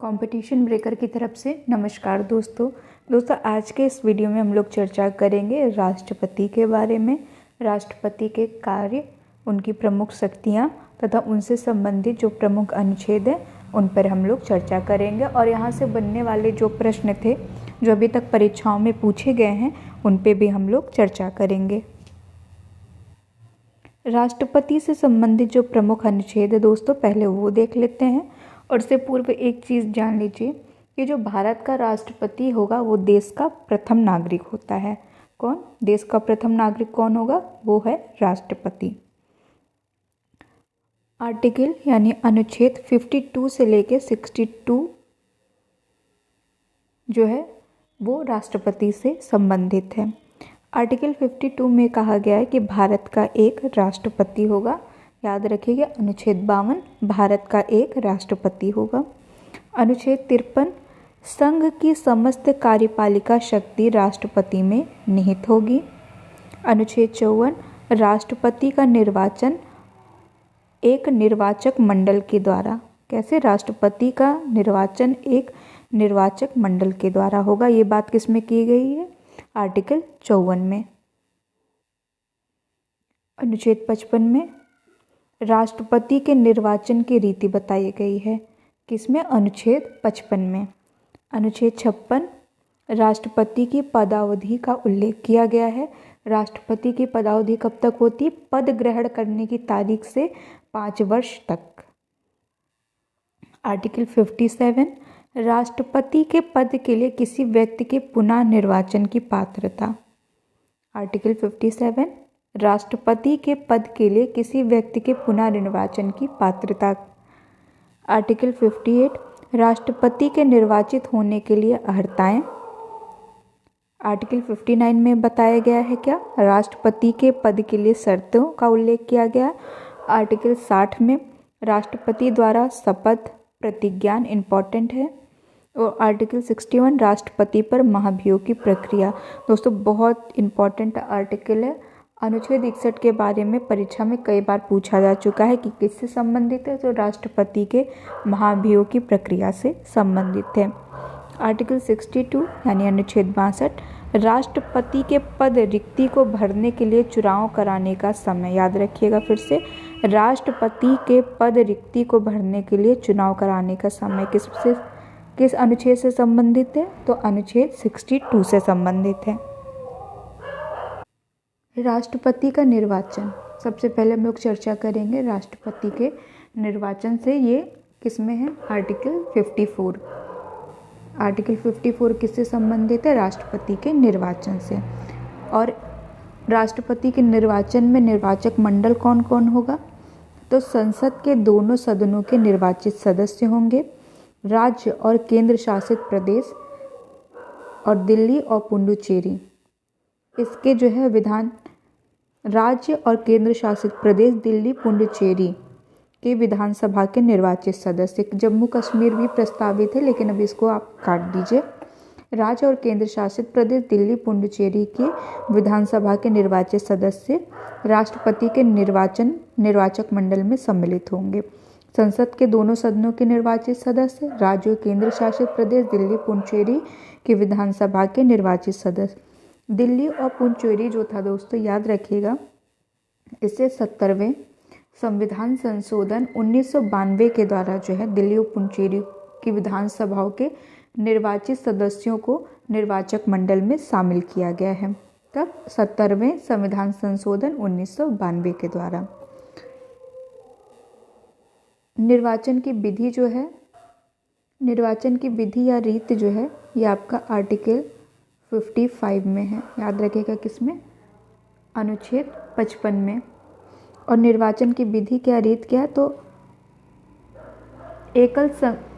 Competition breaker की तरफ से नमस्कार दोस्तों। आज के इस वीडियो में हम लोग चर्चा करेंगे राष्ट्रपति के बारे में। राष्ट्रपति के कार्य, उनकी प्रमुख शक्तियाँ तथा उनसे संबंधित जो प्रमुख अनुच्छेद हैं उन पर हम लोग चर्चा करेंगे और यहाँ से बनने वाले जो प्रश्न थे जो अभी तक परीक्षाओं में पूछे गए हैं उन पे भी हम लोग चर्चा करेंगे। राष्ट्रपति से संबंधित जो प्रमुख अनुच्छेद है दोस्तों, पहले वो देख लेते हैं। और इससे पूर्व एक चीज़ जान लीजिए कि जो भारत का राष्ट्रपति होगा वो देश का प्रथम नागरिक होता है। कौन? देश का प्रथम नागरिक कौन होगा? वो है राष्ट्रपति। आर्टिकल यानी अनुच्छेद 52 से लेके 62 जो है वो राष्ट्रपति से संबंधित है। आर्टिकल 52 में कहा गया है कि भारत का एक राष्ट्रपति होगा। याद रखिएगा, अनुच्छेद 52 भारत का एक राष्ट्रपति होगा। अनुच्छेद 53 संघ की समस्त कार्यपालिका शक्ति राष्ट्रपति में निहित होगी। अनुच्छेद 54 राष्ट्रपति का निर्वाचन एक निर्वाचक मंडल के द्वारा। कैसे? राष्ट्रपति का निर्वाचन एक निर्वाचक मंडल के द्वारा होगा। ये बात किस में की गई है? आर्टिकल 54 में। अनुच्छेद 55 में राष्ट्रपति के निर्वाचन की रीति बताई गई है। किसमें? अनुच्छेद 55 में। अनुच्छेद 56 राष्ट्रपति की पदावधि का उल्लेख किया गया है। राष्ट्रपति की पदावधि कब तक होती है? पद ग्रहण करने की तारीख से 5 वर्ष तक। आर्टिकल 57 राष्ट्रपति के पद के लिए किसी व्यक्ति के पुनः निर्वाचन की पात्रता। आर्टिकल 57 राष्ट्रपति के पद के लिए किसी व्यक्ति के पुनः निर्वाचन की पात्रता। आर्टिकल 58 राष्ट्रपति के निर्वाचित होने के लिए अर्हताएं। आर्टिकल 59 में बताया गया है क्या? राष्ट्रपति के पद के लिए शर्तों का उल्लेख किया गया। आर्टिकल 60 में राष्ट्रपति द्वारा शपथ प्रतिज्ञान इम्पॉर्टेंट है। और आर्टिकल 61 राष्ट्रपति पर महाभियोग की प्रक्रिया। दोस्तों बहुत इम्पॉर्टेंट आर्टिकल है। अनुच्छेद 61 के बारे में परीक्षा में कई बार पूछा जा चुका है कि किससे संबंधित है, तो राष्ट्रपति के महाभियोग की प्रक्रिया से संबंधित है। आर्टिकल 62 यानी अनुच्छेद 62 राष्ट्रपति के पद रिक्ति को भरने के लिए चुनाव कराने का समय। याद रखिएगा फिर से, राष्ट्रपति के पद रिक्ति को भरने के लिए चुनाव कराने का समय किस अनुच्छेद से संबंधित है? तो अनुच्छेद 62 से संबंधित है। राष्ट्रपति का निर्वाचन, सबसे पहले हम लोग चर्चा करेंगे राष्ट्रपति के निर्वाचन से। ये किसमें है? आर्टिकल 54। आर्टिकल 54 किससे संबंधित है? राष्ट्रपति के निर्वाचन से। और राष्ट्रपति के निर्वाचन में निर्वाचक मंडल कौन कौन होगा? तो संसद के दोनों सदनों के निर्वाचित सदस्य होंगे, राज्य और केंद्र शासित प्रदेश और दिल्ली और पुडुचेरी इसके जो है विधान, राज्य और केंद्र शासित प्रदेश दिल्ली पुडुचेरी के विधानसभा के निर्वाचित सदस्य। जम्मू कश्मीर भी प्रस्तावित है लेकिन अभी इसको आप काट दीजिए। राज्य और केंद्र शासित प्रदेश दिल्ली पुडुचेरी के विधानसभा के निर्वाचित सदस्य राष्ट्रपति के निर्वाचक मंडल में सम्मिलित होंगे। संसद के दोनों सदनों के निर्वाचित सदस्य, राज्य और केंद्र शासित प्रदेश दिल्ली पुडुचेरी के विधानसभा के निर्वाचित सदस्य। दिल्ली और पुडुचेरी जो था दोस्तों, याद रखिएगा, इसे 70वें संविधान संशोधन 1992 के द्वारा जो है दिल्ली और पुडुचेरी की विधानसभाओं के निर्वाचित सदस्यों को निर्वाचक मंडल में शामिल किया गया है। तब 70वें संविधान संशोधन 1992 के द्वारा। निर्वाचन की विधि जो है, निर्वाचन की विधि या रीत जो है ये आपका आर्टिकल 55 में है। याद रखिएगा किसमें? अनुच्छेद 55 में। और निर्वाचन की विधि क्या, रीत क्या है? तो एकल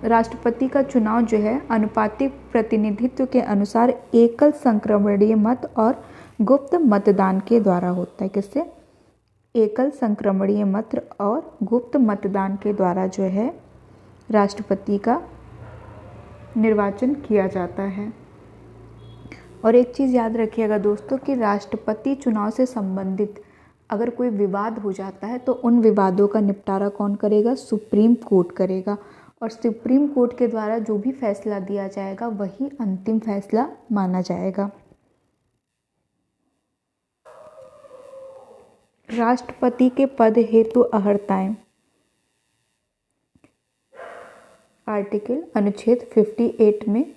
राष्ट्रपति का चुनाव जो है अनुपातिक प्रतिनिधित्व के अनुसार एकल संक्रमणीय मत और गुप्त मतदान के द्वारा होता है। किससे? एकल संक्रमणीय मत और गुप्त मतदान के द्वारा जो है राष्ट्रपति का निर्वाचन किया जाता है। और एक चीज़ याद रखिएगा दोस्तों कि राष्ट्रपति चुनाव से संबंधित अगर कोई विवाद हो जाता है तो उन विवादों का निपटारा कौन करेगा? सुप्रीम कोर्ट करेगा। और सुप्रीम कोर्ट के द्वारा जो भी फैसला दिया जाएगा वही अंतिम फैसला माना जाएगा। राष्ट्रपति के पद हेतु अर्हताएं। आर्टिकल अनुच्छेद 58 में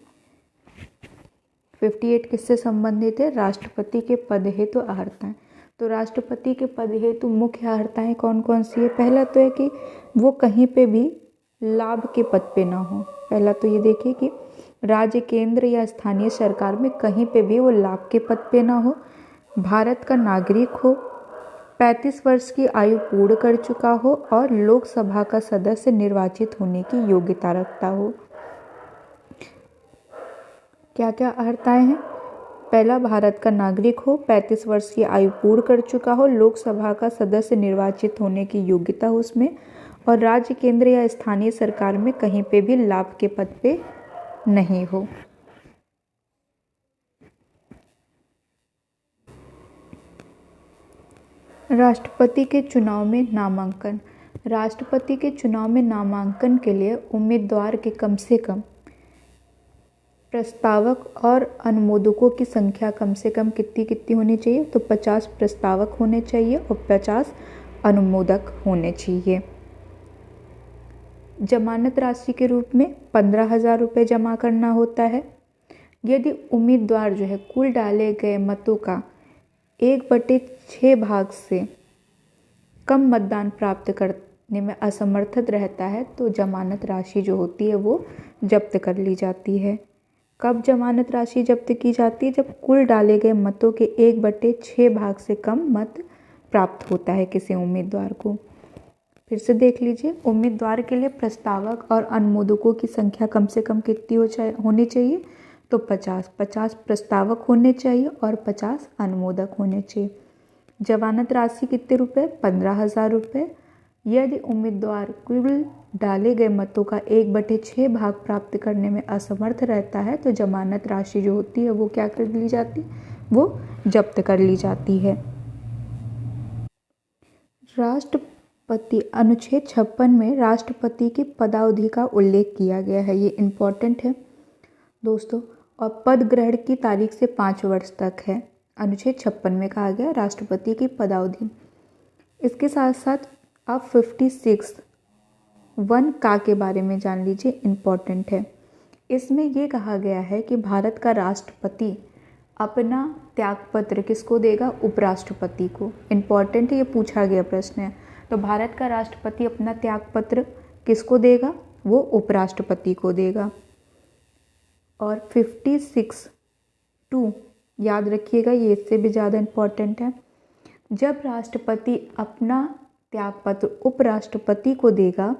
58 किससे संबंधित है? राष्ट्रपति के पद हेतु अर्हताएं। तो राष्ट्रपति के पद हेतु मुख्य अर्हताएं कौन कौन सी है? पहला तो है कि वो कहीं पे भी लाभ के पद पे ना हो। पहला तो ये देखिए कि राज्य, केंद्र या स्थानीय सरकार में कहीं पे भी वो लाभ के पद पे ना हो, भारत का नागरिक हो, 35 वर्ष की आयु पूर्ण कर चुका हो और लोकसभा का सदस्य निर्वाचित होने की योग्यता रखता हो। क्या क्या अर्हताएं हैं? पहला, भारत का नागरिक हो, 35 वर्ष की आयु पूर्ण कर चुका हो, लोकसभा का सदस्य निर्वाचित होने की योग्यता हो उसमें, और राज्य, केंद्र या स्थानीय सरकार में कहीं पे भी लाभ के पद पे नहीं हो। राष्ट्रपति के चुनाव में नामांकन। राष्ट्रपति के चुनाव में नामांकन के लिए उम्मीदवार के कम से कम प्रस्तावक और अनुमोदकों की संख्या कम से कम कितनी कितनी होनी चाहिए? तो 50 प्रस्तावक होने चाहिए और 50 अनुमोदक होने चाहिए। जमानत राशि के रूप में 15,000 रुपये जमा करना होता है। यदि उम्मीदवार जो है कुल डाले गए मतों का 1/6 भाग से कम मतदान प्राप्त करने में असमर्थ रहता है तो जमानत राशि जो होती है वो जब्त कर ली जाती है। कब जमानत राशि जब्त की जाती है? जब कुल डाले गए मतों के 1/6 भाग से कम मत प्राप्त होता है किसी उम्मीदवार को। फिर से देख लीजिए, उम्मीदवार के लिए प्रस्तावक और अनुमोदकों की संख्या कम से कम कितनी होनी चाहिए? तो 50 प्रस्तावक होने चाहिए और 50 अनुमोदक होने चाहिए। जमानत राशि कितने रुपए? 15,000 रुपये। यदि उम्मीदवार कुल डाले गए मतों का 1/6 भाग प्राप्त करने में असमर्थ रहता है तो जमानत राशि जो होती है वो क्या कर ली जाती है? वो जब्त कर ली जाती है। राष्ट्रपति अनुच्छेद 56 में राष्ट्रपति की पदावधि का उल्लेख किया गया है। ये इम्पोर्टेंट है दोस्तों। और पद ग्रहण की तारीख से 5 वर्ष तक है। अनुच्छेद 56 में कहा गया राष्ट्रपति की पदावधि। इसके साथ साथ आप 56(1) के बारे में जान लीजिए, इम्पोर्टेंट है। इसमें ये कहा गया है कि भारत का राष्ट्रपति अपना त्यागपत्र किसको देगा? उपराष्ट्रपति को। इम्पोर्टेंट है, ये पूछा गया प्रश्न है। तो भारत का राष्ट्रपति अपना त्यागपत्र किसको देगा? वो उपराष्ट्रपति को देगा। और 56(2) याद रखिएगा, ये इससे भी ज़्यादा इम्पोर्टेंट है। जब राष्ट्रपति अपना त्यागपत्र उपराष्ट्रपति को देगा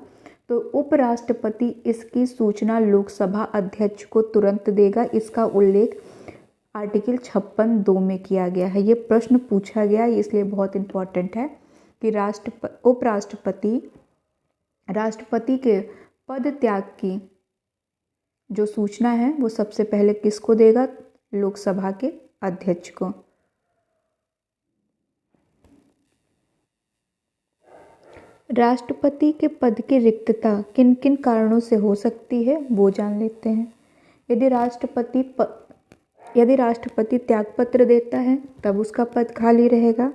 तो उपराष्ट्रपति इसकी सूचना लोकसभा अध्यक्ष को तुरंत देगा। इसका उल्लेख आर्टिकल 56(2) में किया गया है। ये प्रश्न पूछा गया है, इसलिए बहुत इम्पोर्टेंट है कि राष्ट्रपति के पद त्याग की जो सूचना है वो सबसे पहले किसको देगा? लोकसभा के अध्यक्ष को। राष्ट्रपति के पद की रिक्तता किन किन कारणों से हो सकती है वो जान लेते हैं। यदि राष्ट्रपति त्यागपत्र देता है तब उसका पद खाली रहेगा,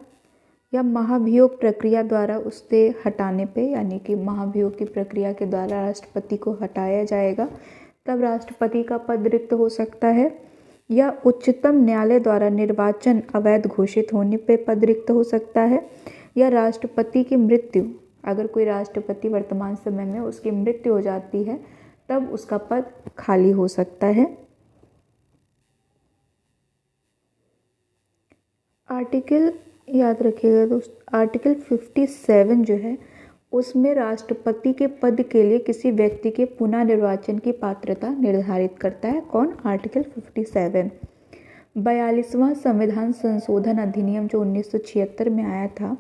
या महाभियोग प्रक्रिया द्वारा उससे हटाने पे, यानी कि महाभियोग की प्रक्रिया के द्वारा राष्ट्रपति को हटाया जाएगा तब राष्ट्रपति का पद रिक्त हो सकता है, या उच्चतम न्यायालय द्वारा निर्वाचन अवैध घोषित होने पे पद रिक्त हो सकता है, या राष्ट्रपति की मृत्यु, अगर कोई राष्ट्रपति वर्तमान समय में उसकी मृत्यु हो जाती है तब उसका पद खाली हो सकता है। आर्टिकल याद रखिएगा दोस्तों, आर्टिकल 57 जो है उसमें राष्ट्रपति के पद के लिए किसी व्यक्ति के पुनः निर्वाचन की पात्रता निर्धारित करता है। कौन? आर्टिकल 57। 42वां संविधान संशोधन अधिनियम जो 1976 में आया था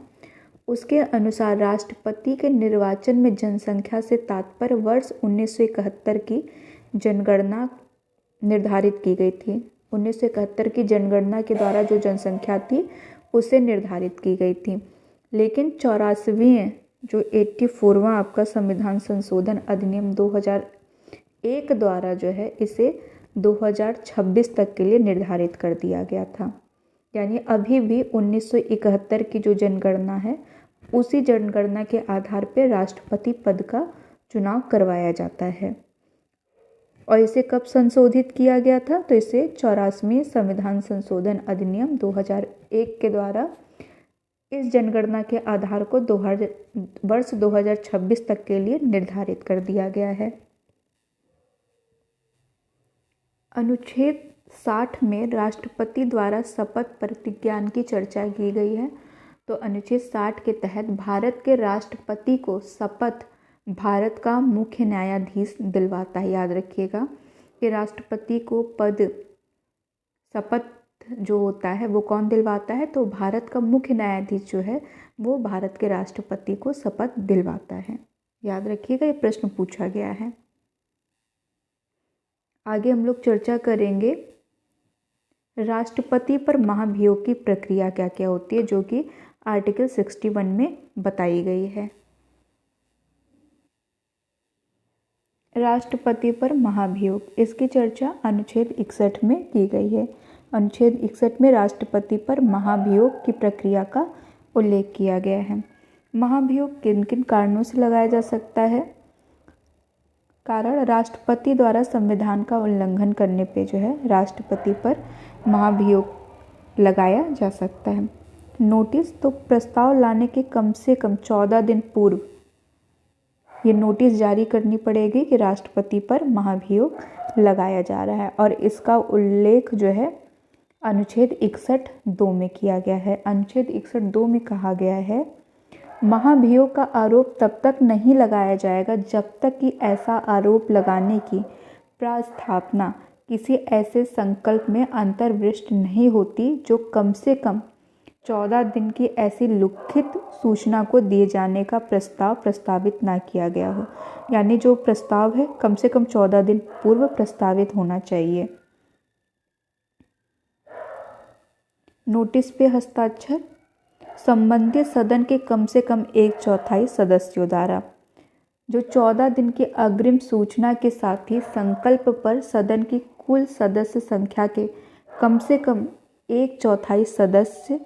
उसके अनुसार राष्ट्रपति के निर्वाचन में जनसंख्या से तात्पर्य वर्ष 1971 की जनगणना निर्धारित की गई थी। 1971 की जनगणना के द्वारा जो जनसंख्या थी उसे निर्धारित की गई थी। लेकिन 84वें जो 84वां आपका संविधान संशोधन अधिनियम 2001 द्वारा जो है इसे 2026 तक के लिए निर्धारित कर दिया गया था। यानी अभी भी 1971 की जो जनगणना है उसी जनगणना के आधार पर राष्ट्रपति पद का चुनाव करवाया जाता है। और इसे कब संशोधित किया गया था? तो इसे 84वें संविधान संशोधन अधिनियम 2001 के द्वारा इस जनगणना के आधार को वर्ष 2026 तक के लिए निर्धारित कर दिया गया है। अनुच्छेद 60 में राष्ट्रपति द्वारा शपथ प्रतिज्ञान की चर्चा की गई है। तो अनुच्छेद 60 के तहत भारत के राष्ट्रपति को शपथ भारत का मुख्य न्यायाधीश दिलवाता है। याद रखिएगा कि राष्ट्रपति को पद शपथ जो होता है वो कौन दिलवाता है? तो भारत का मुख्य न्यायाधीश जो है वो भारत के राष्ट्रपति को शपथ दिलवाता है। याद रखिएगा, ये प्रश्न पूछा गया है। आगे हम लोग चर्चा करेंगे राष्ट्रपति पर महाभियोग की प्रक्रिया क्या क्या होती है, जो कि आर्टिकल 61 में बताई गई है। राष्ट्रपति पर महाभियोग, इसकी चर्चा अनुच्छेद 61 में की गई है। अनुच्छेद 61 में राष्ट्रपति पर महाभियोग की प्रक्रिया का उल्लेख किया गया है। महाभियोग किन किन कारणों से लगाया जा सकता है? कारण राष्ट्रपति द्वारा संविधान का उल्लंघन करने पे जो है राष्ट्रपति पर महाभियोग लगाया जा सकता है। नोटिस, तो प्रस्ताव लाने के कम से कम 14 दिन पूर्व ये नोटिस जारी करनी पड़ेगी कि राष्ट्रपति पर महाभियोग लगाया जा रहा है। और इसका उल्लेख जो है अनुच्छेद 61(2) में किया गया है। अनुच्छेद 61(2) में कहा गया है महाभियोग का आरोप तब तक नहीं लगाया जाएगा जब तक कि ऐसा आरोप लगाने की प्रस्तावना किसी ऐसे संकल्प में अंतर्वृष्ट नहीं होती जो कम से कम 14 दिन की ऐसी लिखित सूचना को दिए जाने का प्रस्ताव प्रस्तावित ना किया गया हो। यानी जो प्रस्ताव है कम से कम 14 दिन पूर्व प्रस्तावित होना चाहिए। नोटिस पे हस्ताक्षर संबंधित सदन के कम से कम 1/4 सदस्यों द्वारा। जो 14 दिन की अग्रिम सूचना के साथ ही संकल्प पर सदन की कुल सदस्य संख्या के कम से कम 1/4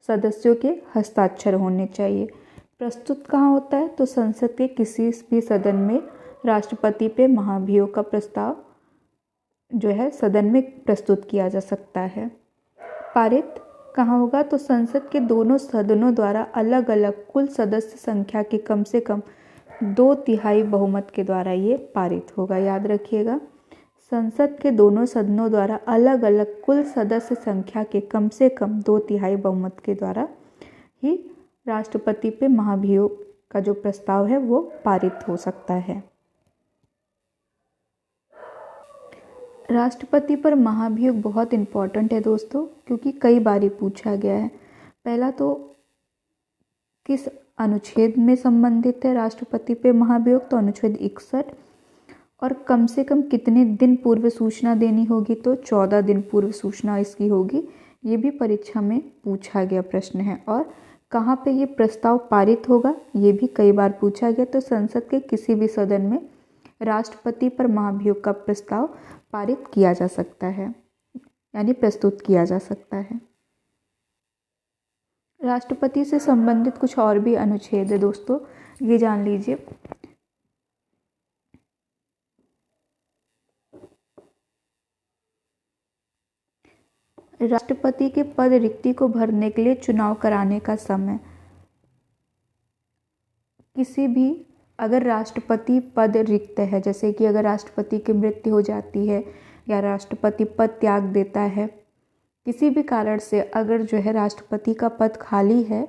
सदस्यों के हस्ताक्षर होने चाहिए। प्रस्तुत कहाँ होता है? तो संसद के किसी भी सदन में राष्ट्रपति पे महाभियोग का प्रस्ताव जो है सदन में प्रस्तुत किया जा सकता है। पारित कहाँ होगा? तो संसद के दोनों सदनों द्वारा अलग अलग कुल सदस्य संख्या के कम से कम 2/3 बहुमत के द्वारा ये पारित होगा। याद रखिएगा, संसद के दोनों सदनों द्वारा अलग अलग कुल सदस्य संख्या के कम से कम 2/3 बहुमत के द्वारा ही राष्ट्रपति पे महाभियोग का जो प्रस्ताव है वो पारित हो सकता है। राष्ट्रपति पर महाभियोग बहुत इम्पोर्टेंट है दोस्तों, क्योंकि कई बार पूछा गया है। पहला तो किस अनुच्छेद में संबंधित है राष्ट्रपति पे महाभियोग? तो अनुच्छेद 61। और कम से कम कितने दिन पूर्व सूचना देनी होगी? तो 14 दिन पूर्व सूचना इसकी होगी। ये भी परीक्षा में पूछा गया प्रश्न है। और कहाँ पे ये प्रस्ताव पारित होगा ये भी कई बार पूछा गया। तो संसद के किसी भी सदन में राष्ट्रपति पर महाभियोग का प्रस्ताव पारित किया जा सकता है, यानी प्रस्तुत किया जा सकता है। राष्ट्रपति से संबंधित कुछ और भी अनुच्छेद है दोस्तों, ये जान लीजिए। राष्ट्रपति के पद रिक्ति को भरने के लिए चुनाव कराने का समय, किसी भी अगर राष्ट्रपति पद रिक्त है, जैसे कि अगर राष्ट्रपति की मृत्यु हो जाती है या राष्ट्रपति पद त्याग देता है, किसी भी कारण से अगर जो है राष्ट्रपति का पद खाली है,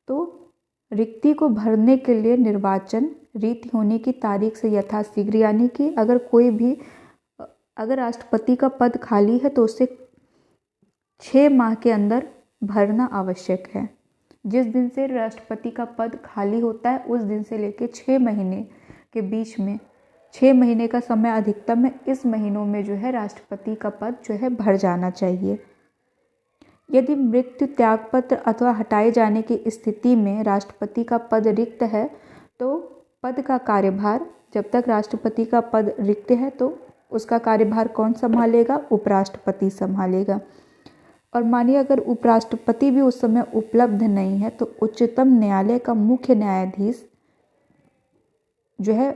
तो रिक्ति को भरने के लिए निर्वाचन रीति होने की तारीख से यथाशीघ्र, यानी कि अगर राष्ट्रपति का पद खाली है तो उसे 6 माह के अंदर भरना आवश्यक है। जिस दिन से राष्ट्रपति का पद खाली होता है उस दिन से लेकर 6 महीने के बीच में, 6 महीने का समय अधिकतम है, इस महीनों में जो है राष्ट्रपति का पद जो है भर जाना चाहिए। यदि मृत्यु, त्यागपत्र अथवा हटाए जाने की स्थिति में राष्ट्रपति का पद रिक्त है तो पद का कार्यभार, जब तक राष्ट्रपति का पद रिक्त है तो उसका कार्यभार कौन संभालेगा? उपराष्ट्रपति संभालेगा। और मानिए अगर उपराष्ट्रपति भी उस समय उपलब्ध नहीं है तो उच्चतम न्यायालय का मुख्य न्यायाधीश जो है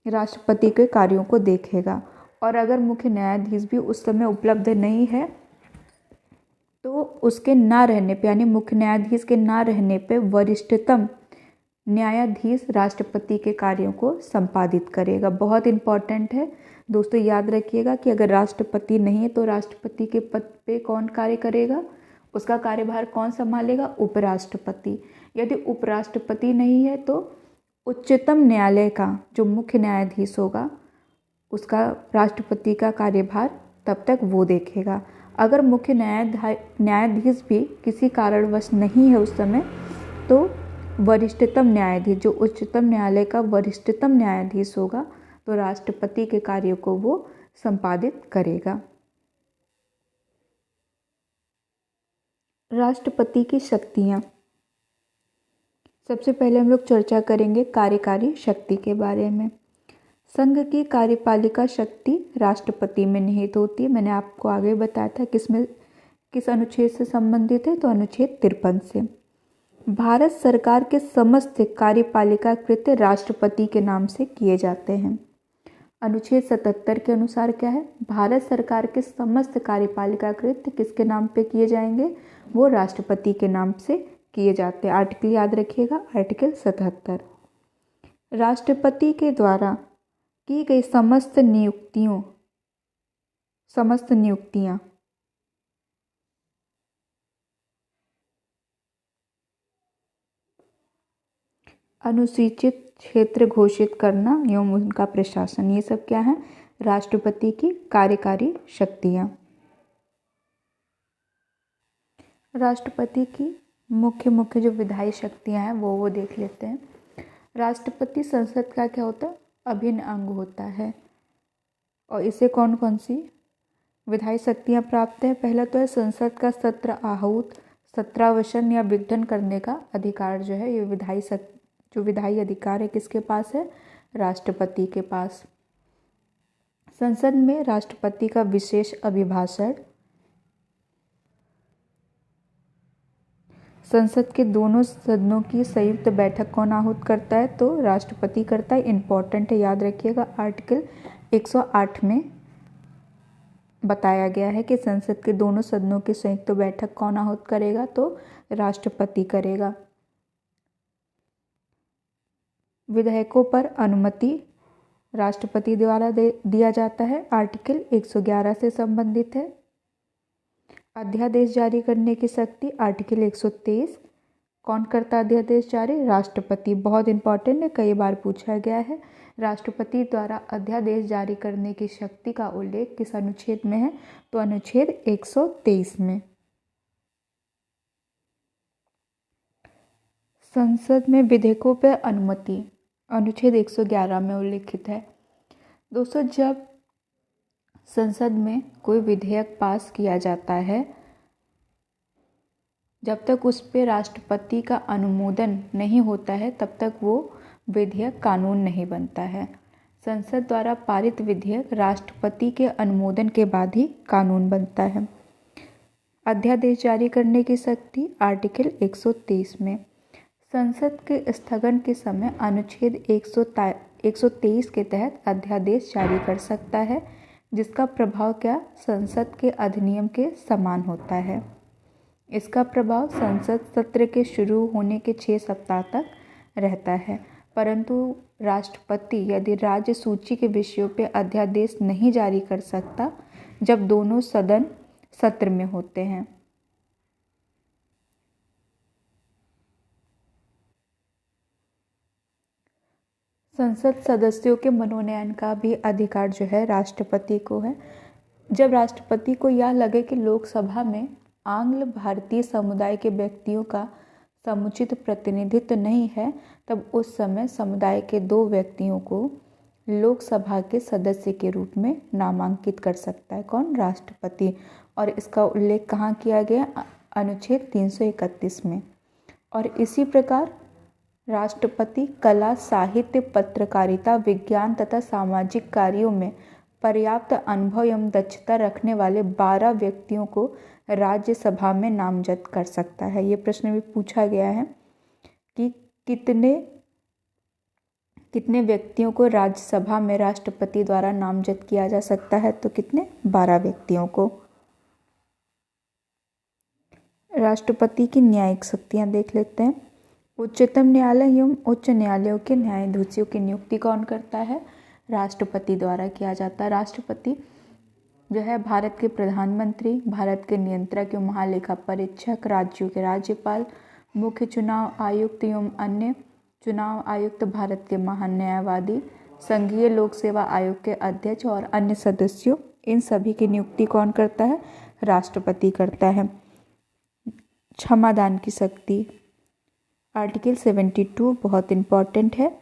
राष्ट्रपति के कार्यों को देखेगा। और अगर मुख्य न्यायाधीश भी उस समय उपलब्ध नहीं है तो उसके ना रहने पे, यानी मुख्य न्यायाधीश के ना रहने पे वरिष्ठतम न्यायाधीश राष्ट्रपति के कार्यों को संपादित करेगा। बहुत इंपॉर्टेंट है दोस्तों, याद रखिएगा कि अगर राष्ट्रपति नहीं है तो राष्ट्रपति के पद पे कौन कार्य करेगा? उसका कार्यभार कौन संभालेगा? उपराष्ट्रपति। यदि उपराष्ट्रपति नहीं है तो उच्चतम न्यायालय का जो मुख्य न्यायाधीश होगा उसका राष्ट्रपति का कार्यभार तब तक वो देखेगा। अगर मुख्य न्यायाधीश भी किसी कारणवश नहीं है उस समय तो वरिष्ठतम न्यायाधीश, जो उच्चतम न्यायालय का वरिष्ठतम न्यायाधीश होगा, तो राष्ट्रपति के कार्यों को वो संपादित करेगा। राष्ट्रपति की शक्तियाँ। सबसे पहले हम लोग चर्चा करेंगे कार्यकारी शक्ति के बारे में। संघ की कार्यपालिका शक्ति राष्ट्रपति में निहित होती है। मैंने आपको आगे बताया था किस अनुच्छेद से संबंधित है, तो अनुच्छेद 53 से। भारत सरकार के समस्त कार्यपालिका कृत्य राष्ट्रपति के नाम से किए जाते हैं। अनुच्छेद 77 के अनुसार क्या है? भारत सरकार के समस्त कार्यपालिका कृत्य किसके नाम पे किए जाएंगे? वो राष्ट्रपति के नाम से किए जाते हैं। आर्टिकल याद रखिएगा, आर्टिकल 77। राष्ट्रपति के द्वारा की गई समस्त नियुक्तियां अनुसूचित क्षेत्र घोषित करना एवं उनका प्रशासन, ये सब क्या है? राष्ट्रपति की कार्यकारी शक्तियां। राष्ट्रपति की मुख्य जो विधायी शक्तियां हैं वो देख लेते हैं। राष्ट्रपति संसद का क्या होता है? अभिन्न अंग होता है। और इसे कौन कौन सी विधायी शक्तियां प्राप्त है? पहला तो है संसद का सत्र आहूत, सत्रावसान या विघटन करने का अधिकार जो है, ये विधायी अधिकार है किसके पास है? राष्ट्रपति के पास। संसद में राष्ट्रपति का विशेष अभिभाषण। संसद के दोनों सदनों की संयुक्त बैठक कौन आहूत करता है? तो राष्ट्रपति करता है। इंपॉर्टेंट है, याद रखिएगा। आर्टिकल 108 में बताया गया है कि संसद के दोनों सदनों की संयुक्त बैठक कौन आहूत करेगा? तो राष्ट्रपति करेगा। विधेयकों पर अनुमति राष्ट्रपति द्वारा दिया जाता है। आर्टिकल 111 से संबंधित है। अध्यादेश जारी करने की शक्ति आर्टिकल 123। कौन करता है अध्यादेश जारी? राष्ट्रपति। बहुत इंपॉर्टेंट है, कई बार पूछा गया है। राष्ट्रपति द्वारा अध्यादेश जारी करने की शक्ति का उल्लेख किस अनुच्छेद में है? तो अनुच्छेद 123 में। संसद में विधेयकों पर अनुमति अनुच्छेद 111 में उल्लिखित है। दोस्तों, जब संसद में कोई विधेयक पास किया जाता है, जब तक उस पर राष्ट्रपति का अनुमोदन नहीं होता है तब तक वो विधेयक कानून नहीं बनता है। संसद द्वारा पारित विधेयक राष्ट्रपति के अनुमोदन के बाद ही कानून बनता है। अध्यादेश जारी करने की शक्ति आर्टिकल 123 में। संसद के स्थगन के समय अनुच्छेद 123 के तहत अध्यादेश जारी कर सकता है, जिसका प्रभाव क्या? संसद के अधिनियम के समान होता है। इसका प्रभाव संसद सत्र के शुरू होने के 6 सप्ताह तक रहता है, परंतु राष्ट्रपति यदि राज्य सूची के विषयों पर अध्यादेश नहीं जारी कर सकता जब दोनों सदन सत्र में होते हैं। संसद सदस्यों के मनोनयन का भी अधिकार जो है राष्ट्रपति को है। जब राष्ट्रपति को यह लगे कि लोकसभा में आंग्ल भारतीय समुदाय के व्यक्तियों का समुचित प्रतिनिधित्व नहीं है, तब उस समय समुदाय के 2 व्यक्तियों को लोकसभा के सदस्य के रूप में नामांकित कर सकता है। कौन? राष्ट्रपति। और इसका उल्लेख कहाँ किया गया? अनुच्छेद 331 में। और इसी प्रकार राष्ट्रपति कला, साहित्य, पत्रकारिता, विज्ञान तथा सामाजिक कार्यों में पर्याप्त अनुभव एवं दक्षता रखने वाले 12 व्यक्तियों को राज्यसभा में नामजद कर सकता है। ये प्रश्न भी पूछा गया है कि कितने व्यक्तियों को राज्यसभा में राष्ट्रपति द्वारा नामजद किया जा सकता है, तो कितने? 12 व्यक्तियों को। राष्ट्रपति की न्यायिक शक्तियां देख लेते हैं। उच्चतम न्यायालय एवं उच्च न्यायालयों के न्यायाधीशों की नियुक्ति कौन करता है? राष्ट्रपति द्वारा किया जाता है। राष्ट्रपति जो है भारत के प्रधानमंत्री, भारत के नियंत्रक एवं महालेखा परीक्षक, राज्यों के राज्यपाल, मुख्य चुनाव आयुक्त एवं अन्य चुनाव आयुक्त, भारत के महान्यायवादी, संघीय लोक सेवा आयोग के अध्यक्ष और अन्य सदस्यों, इन सभी की नियुक्ति कौन करता है? राष्ट्रपति करता है। क्षमादान की शक्ति, आर्टिकल 72 बहुत इम्पॉर्टेंट है।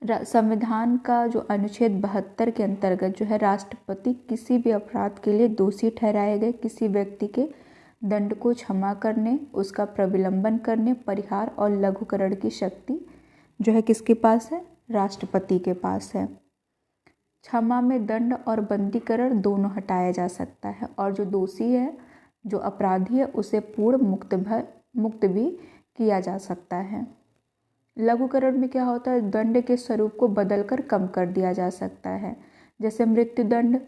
संविधान का जो अनुच्छेद 72 के अंतर्गत जो है राष्ट्रपति किसी भी अपराध के लिए दोषी ठहराए गए किसी व्यक्ति के दंड को क्षमा करने, उसका प्रविलंबन करने, परिहार और लघुकरण की शक्ति जो है किसके पास है? राष्ट्रपति के पास है। क्षमा में दंड और बंदीकरण दोनों हटाया जा सकता है और जो दोषी है, जो अपराधी है, उसे पूर्ण मुक्त भी किया जा सकता है। लघुकरण में क्या होता है? दंड के स्वरूप को बदलकर कम कर दिया जा सकता है। जैसे मृत्यु दंड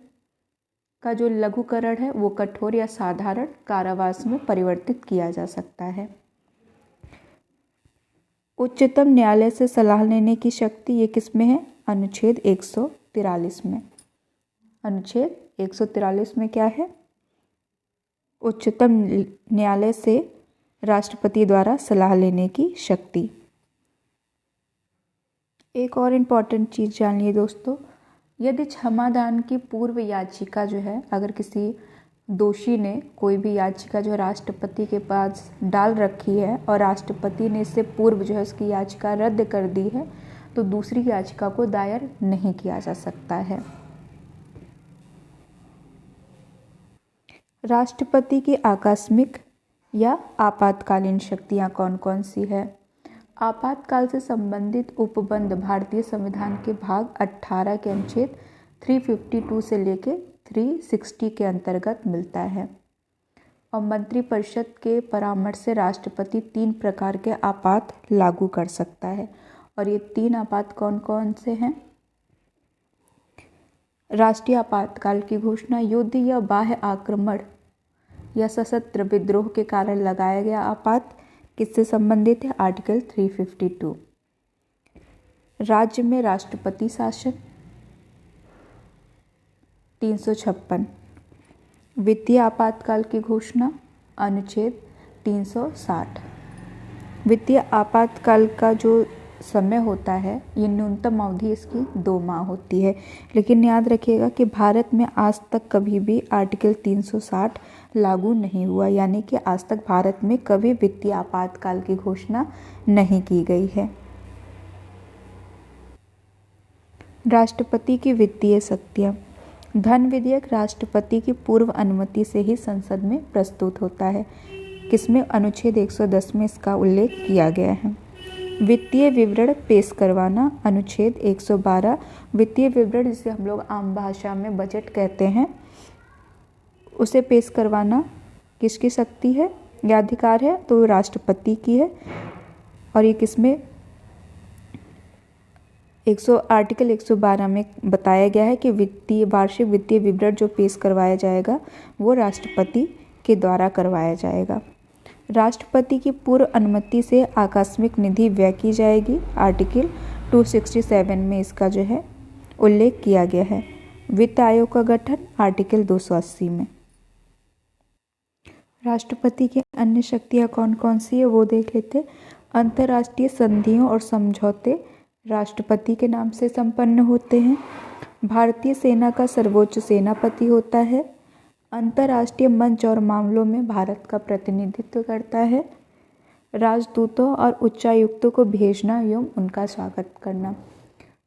का जो लघुकरण है वो कठोर या साधारण कारावास में परिवर्तित किया जा सकता है। उच्चतम न्यायालय से सलाह लेने की शक्ति ये किस में है? अनुच्छेद 143 में। अनुच्छेद 143 में क्या है? उच्चतम न्यायालय से राष्ट्रपति द्वारा सलाह लेने की शक्ति। एक और इम्पॉर्टेंट चीज़ जानिए दोस्तों, यदि क्षमादान की पूर्व याचिका जो है, अगर किसी दोषी ने कोई भी याचिका जो राष्ट्रपति के पास डाल रखी है और राष्ट्रपति ने इससे पूर्व जो है उसकी याचिका रद्द कर दी है, तो दूसरी याचिका को दायर नहीं किया जा सकता है। राष्ट्रपति की आकस्मिक या आपातकालीन शक्तियाँ कौन कौन सी है? आपातकाल से संबंधित उपबंध भारतीय संविधान के भाग 18 के अनुच्छेद 352 से लेकर 360 के अंतर्गत मिलता है। और मंत्रिपरिषद के परामर्श से राष्ट्रपति 3 प्रकार के आपात लागू कर सकता है। और ये 3 आपात कौन कौन से हैं? राष्ट्रीय आपातकाल की घोषणा, युद्ध या बाह्य आक्रमण या सशस्त्र विद्रोह के कारण लगाया गया आपात किससे संबंधित है? आर्टिकल 352। राज्य में राष्ट्रपति शासन 356। वित्तीय आपातकाल की घोषणा अनुच्छेद 360। वित्तीय आपातकाल का जो समय होता है, ये न्यूनतम अवधि इसकी 2 माह होती है। लेकिन याद रखिएगा कि भारत में आज तक कभी भी आर्टिकल 360 लागू नहीं हुआ, यानी कि आज तक भारत में कभी वित्तीय आपातकाल की घोषणा नहीं की गई है। राष्ट्रपति की वित्तीय शक्तियाँ। धन विधेयक राष्ट्रपति की पूर्व अनुमति से ही संसद में प्रस्तुत होता है। किसमें? अनुच्छेद 110 में इसका उल्लेख किया गया है। वित्तीय विवरण पेश करवाना, अनुच्छेद 112। वित्तीय विवरण जिसे हम लोग आम भाषा में बजट कहते हैं, उसे पेश करवाना किसकी शक्ति है या अधिकार है? तो राष्ट्रपति की है। और ये किसमें? आर्टिकल 112 में बताया गया है कि वार्षिक वित्तीय विवरण जो पेश करवाया जाएगा वो राष्ट्रपति के द्वारा करवाया जाएगा। राष्ट्रपति की पूर्व अनुमति से आकस्मिक निधि व्यय की जाएगी। आर्टिकल 267 में इसका जो है उल्लेख किया गया है। वित्त आयोग का गठन आर्टिकल 280 में। राष्ट्रपति की अन्य शक्तियाँ कौन कौन सी है वो देख लेते। अंतर्राष्ट्रीय संधियों और समझौते राष्ट्रपति के नाम से संपन्न होते हैं। भारतीय सेना का सर्वोच्च सेनापति होता है। अंतर्राष्ट्रीय मंच और मामलों में भारत का प्रतिनिधित्व करता है। राजदूतों और उच्चायुक्तों को भेजना एवं उनका स्वागत करना।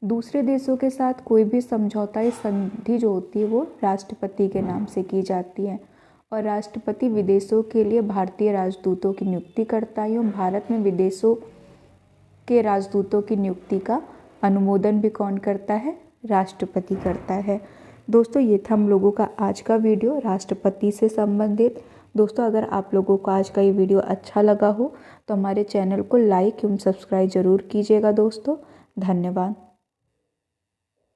दूसरे देशों के साथ कोई भी समझौता या संधि जो होती है वो राष्ट्रपति के नाम से की जाती है। और राष्ट्रपति विदेशों के लिए भारतीय राजदूतों की नियुक्ति करता है एवं भारत में विदेशों के राजदूतों की नियुक्ति का अनुमोदन भी कौन करता है? राष्ट्रपति करता है। दोस्तों ये था हम लोगों का आज का वीडियो राष्ट्रपति से संबंधित। दोस्तों अगर आप लोगों को आज का ये वीडियो अच्छा लगा हो तो हमारे चैनल को लाइक एवं सब्सक्राइब जरूर कीजिएगा दोस्तों। धन्यवाद।